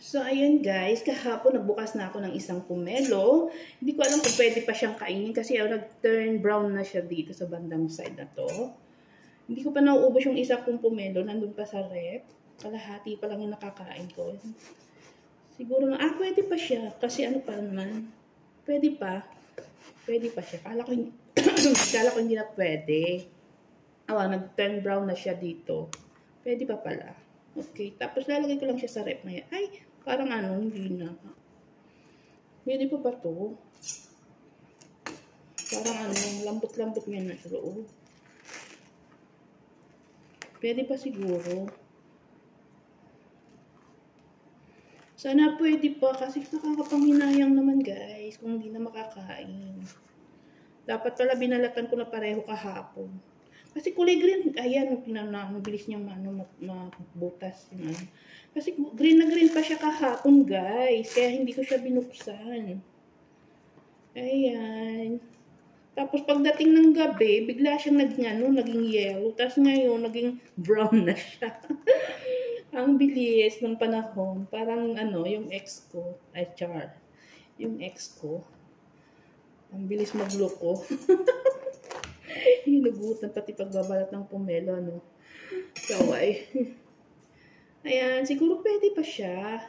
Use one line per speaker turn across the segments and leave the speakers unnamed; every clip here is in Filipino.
So, ayun guys, kahapon nagbukas na ako ng isang pomelo. Hindi ko alam kung pwede pa siyang kainin kasi nag-turn brown na siya dito sa bandang side na to. Hindi ko pa nauubos yung isa kong pomelo, nandun pa sa rep. Kalahati pa lang yung nakakain ko. Siguro na, pwede pa siya. Kasi ano pa naman, pwede pa. Pwede pa siya. Kala ko hindi na pwede. Nag-turn brown na siya dito. Pwede pa pala. Okay, tapos lalagay ko lang siya sa rep na yan. Ay, parang hindi na. Pwede pa ba to? Parang lambot-lambot niya na sa loob. Pwede pa siguro. Sana pwede pa kasi nakakapanghinayang naman guys kung hindi na makakain. Dapat pala binalatan ko na pareho kahapon. Kasi kulay green, ayan, mabilis niyang mabutas. Kasi green na green pa siya kahapon, guys. Kaya hindi ko siya binuksan. Ayan. Tapos pagdating ng gabi, bigla siyang naging yellow. Tapos ngayon, naging brown na siya. Ang bilis ng panahon. Parang yung ex ko, Char. Yung ex ko. Ang bilis magloko. Hinugutan pati pagbabalat ng pomelo, Kaway. Ayan, siguro pwede pa siya.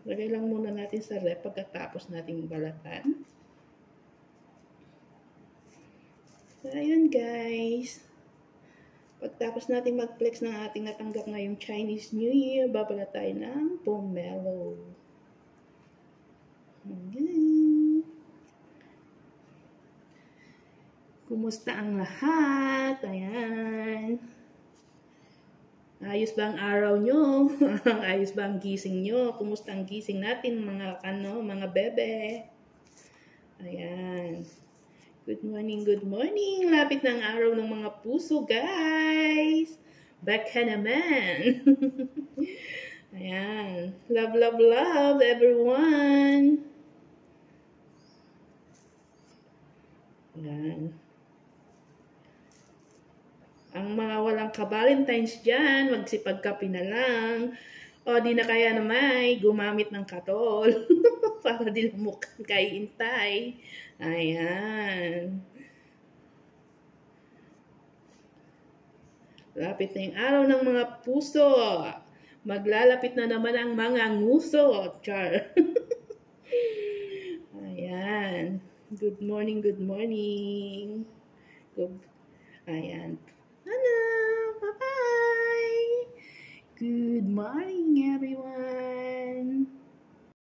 Lagay lang muna natin sa rep pagkatapos nating balatan. So, ayun guys. Pagtapos nating mag-flex ng ating natanggap ngayong Chinese New Year, babalat tayo ng pomelo. Ayan. Kumusta ang lahat? Ayan. Ayos ba ang araw nyo? Ayos ba ang gising nyo? Kumusta ang gising natin mga bebe? Ayan. Good morning, good morning. Lapit na ang araw ng mga puso, guys. Back ka naman. Ayan. Love, love, love, everyone. Ayan. Ang mga walang ka-Valentines dyan, magsipagkape na lang. O di na kaya naman, gumamit ng katol. Para di mukhang kaintay. Ayan. Lapit na yung araw ng mga puso. Maglalapit na naman ang mga nguso. Char. Ayan. Good morning, good morning. Ayan. Hello, bye-bye. Good morning, everyone.